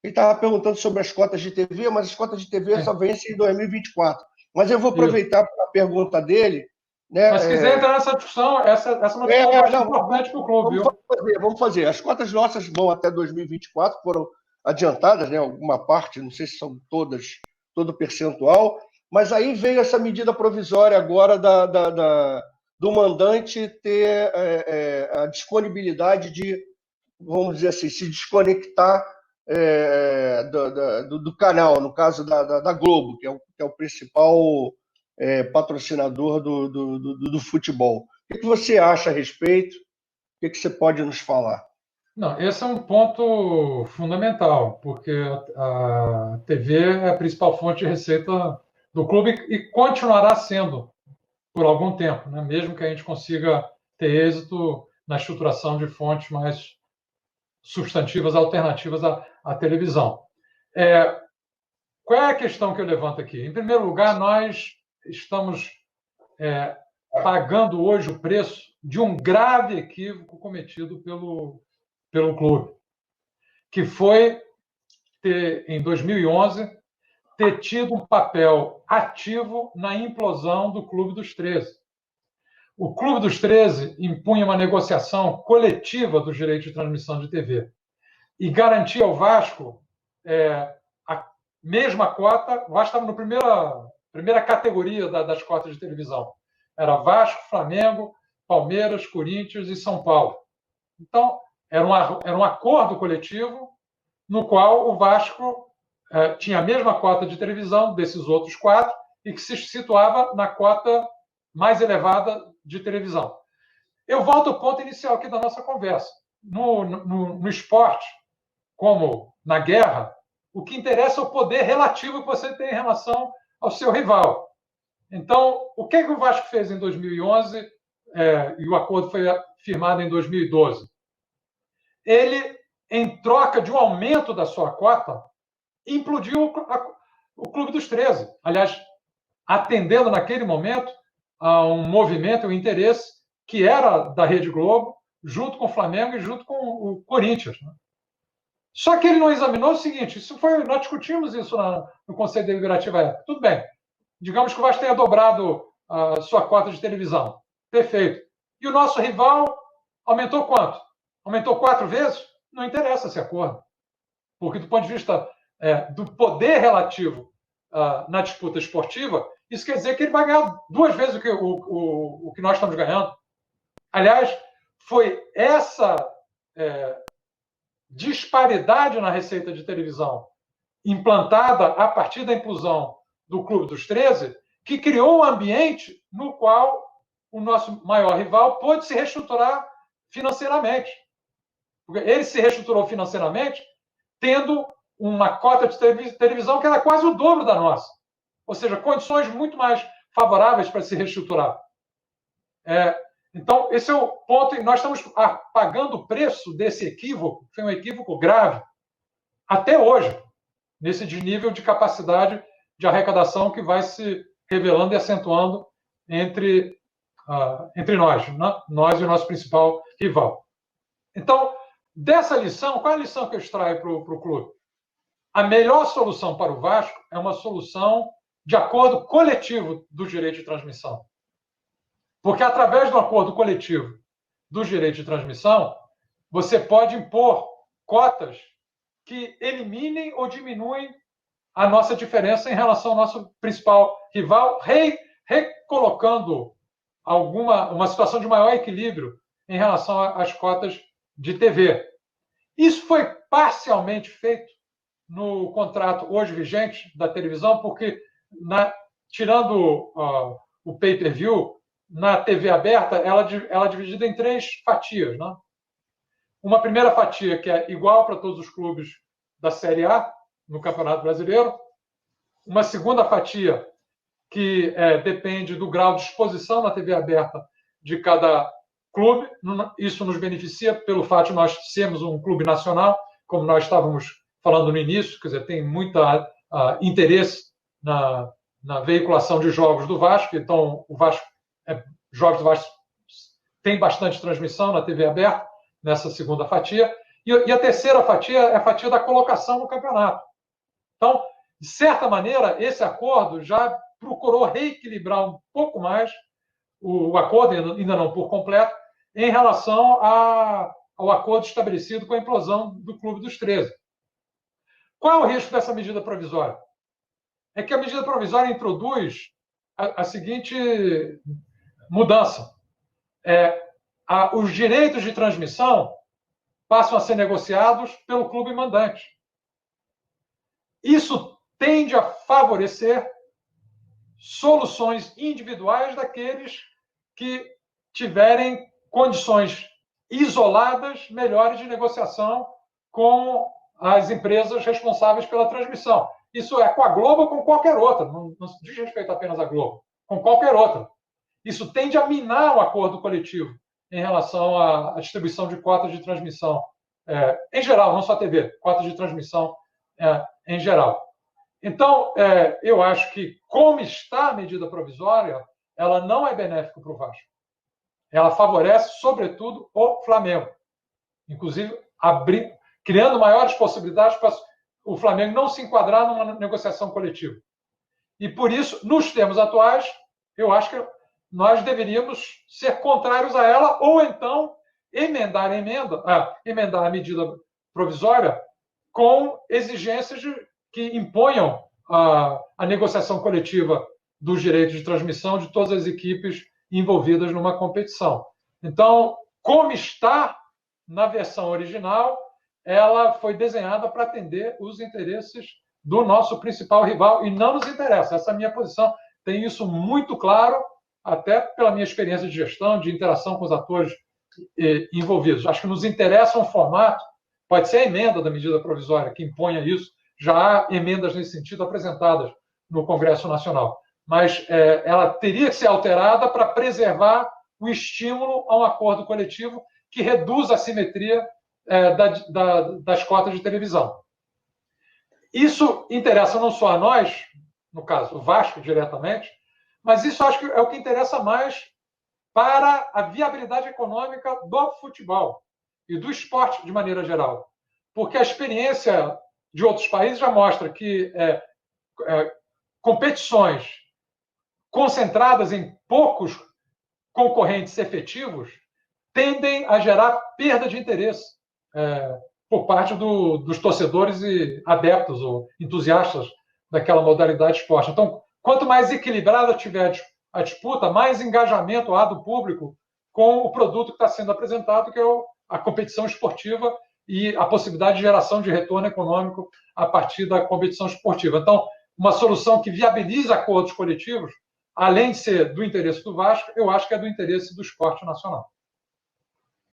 Ele estava perguntando sobre as cotas de TV, mas as cotas de TV só vencem em 2024. Mas eu vou Isso. aproveitar a pergunta dele. Né, Mas se quiser entrar nessa discussão, essa é uma discussão bastante importante para o clube, viu? Vamos fazer. As cotas nossas vão até 2024, foram adiantadas, né? Alguma parte, não sei se são todas, todo o percentual, mas aí veio essa medida provisória agora do mandante ter a disponibilidade de, vamos dizer assim, se desconectar do canal, no caso da Globo, que é o principal patrocinador do futebol. O que você acha a respeito? O que você pode nos falar? Não, esse é um ponto fundamental, porque a TV é a principal fonte de receita do clube e continuará sendo por algum tempo, né? Mesmo que a gente consiga ter êxito na estruturação de fontes mais substantivas, alternativas à televisão. Qual é a questão que eu levanto aqui? Em primeiro lugar, nós estamos pagando hoje o preço de um grave equívoco cometido pelo clube, que foi em 2011, ter tido um papel ativo na implosão do Clube dos 13. O Clube dos 13 impunha uma negociação coletiva dos direitos de transmissão de TV e garantia ao Vasco a mesma cota. O Vasco estava na primeira categoria das cotas de televisão. Era Vasco, Flamengo, Palmeiras, Corinthians e São Paulo. Então, era um acordo coletivo no qual o Vasco tinha a mesma cota de televisão desses outros 4 e que se situava na cota mais elevada de televisão. Eu volto ao ponto inicial aqui da nossa conversa. No esporte, como na guerra, o que interessa é o poder relativo que você tem em relação ao seu rival. Então, o que o Vasco fez em 2011 e o acordo foi firmado em 2012? Ele, em troca de um aumento da sua cota, implodiu o Clube dos 13. Aliás, atendendo naquele momento a um movimento, um interesse que era da Rede Globo, junto com o Flamengo e junto com o Corinthians. Né? Só que ele não examinou o seguinte, nós discutimos isso no Conselho Deliberativo à época. Tudo bem, digamos que o Vasco tenha dobrado a sua cota de televisão. Perfeito. E o nosso rival aumentou quanto? Aumentou 4 vezes? Não interessa esse acordo. Porque, do ponto de vista do poder relativo na disputa esportiva, isso quer dizer que ele vai ganhar 2 vezes o que nós estamos ganhando. Aliás, foi essa disparidade na receita de televisão implantada a partir da inclusão do Clube dos 13 que criou um ambiente no qual o nosso maior rival pôde se reestruturar financeiramente. Porque ele se reestruturou financeiramente tendo uma cota de televisão que era quase o dobro da nossa. Ou seja, condições muito mais favoráveis para se reestruturar. Então, esse é o ponto. E nós estamos pagando o preço desse equívoco, que foi um equívoco grave, até hoje, nesse nível de capacidade de arrecadação que vai se revelando e acentuando entre nós, né? Nós e o nosso principal rival. Então, dessa lição, qual é a lição que eu extraio para o clube? A melhor solução para o Vasco é uma solução de acordo coletivo dos direitos de transmissão. Porque, através do acordo coletivo dos direitos de transmissão, você pode impor cotas que eliminem ou diminuem a nossa diferença em relação ao nosso principal rival, recolocando uma situação de maior equilíbrio em relação às cotas de TV. Isso foi parcialmente feito no contrato hoje vigente da televisão, porque, tirando o pay-per-view, na TV aberta, ela é dividida em 3 fatias. Né? Uma primeira fatia que é igual para todos os clubes da Série A, no Campeonato Brasileiro. Uma segunda fatia que depende do grau de exposição na TV aberta de cada clube. Isso nos beneficia pelo fato de nós sermos um clube nacional, como nós estávamos falando no início, quer dizer, tem muito interesse na veiculação de jogos do Vasco, então jogos do Vasco tem bastante transmissão na TV aberta, nessa segunda fatia, E a terceira fatia é a fatia da colocação no campeonato. Então, de certa maneira, esse acordo já procurou reequilibrar um pouco mais o acordo, ainda não por completo, em relação ao acordo estabelecido com a implosão do Clube dos 13. Qual é o risco dessa medida provisória? É que a medida provisória introduz a seguinte mudança. Os direitos de transmissão passam a ser negociados pelo clube mandante. Isso tende a favorecer soluções individuais daqueles que tiverem condições isoladas melhores de negociação com as empresas responsáveis pela transmissão. Isso é com a Globo ou com qualquer outra, não diz respeito apenas à Globo, com qualquer outra. Isso tende a minar o acordo coletivo em relação à distribuição de cotas de transmissão, em geral, não só TV, cotas de transmissão em geral. Então, eu acho que, como está a medida provisória, ela não é benéfica para o Vasco. Ela favorece, sobretudo, o Flamengo. Inclusive, criando maiores possibilidades para o Flamengo não se enquadrar numa negociação coletiva. E, por isso, nos termos atuais, eu acho que nós deveríamos ser contrários a ela ou, então, emendar a medida provisória com exigências que imponham a negociação coletiva dos direitos de transmissão de todas as equipes envolvidas numa competição. Então, como está na versão original, ela foi desenhada para atender os interesses do nosso principal rival e não nos interessa. Essa é a minha posição. Tenho isso muito claro, até pela minha experiência de gestão, de interação com os atores envolvidos. Acho que nos interessa um formato, pode ser a emenda da medida provisória que imponha isso, já há emendas nesse sentido apresentadas no Congresso Nacional, mas ela teria que ser alterada para preservar o estímulo a um acordo coletivo que reduz a simetria das cotas de televisão. Isso interessa não só a nós, no caso, o Vasco diretamente, mas isso acho que é o que interessa mais para a viabilidade econômica do futebol e do esporte de maneira geral. Porque a experiência de outros países já mostra que competições concentradas em poucos concorrentes efetivos tendem a gerar perda de interesse por parte dos torcedores e adeptos ou entusiastas daquela modalidade de esporte. Então, quanto mais equilibrada tiver a disputa, mais engajamento há do público com o produto que está sendo apresentado, que é a competição esportiva e a possibilidade de geração de retorno econômico a partir da competição esportiva. Então, uma solução que viabiliza acordos coletivos, além de ser do interesse do Vasco, eu acho que é do interesse do esporte nacional.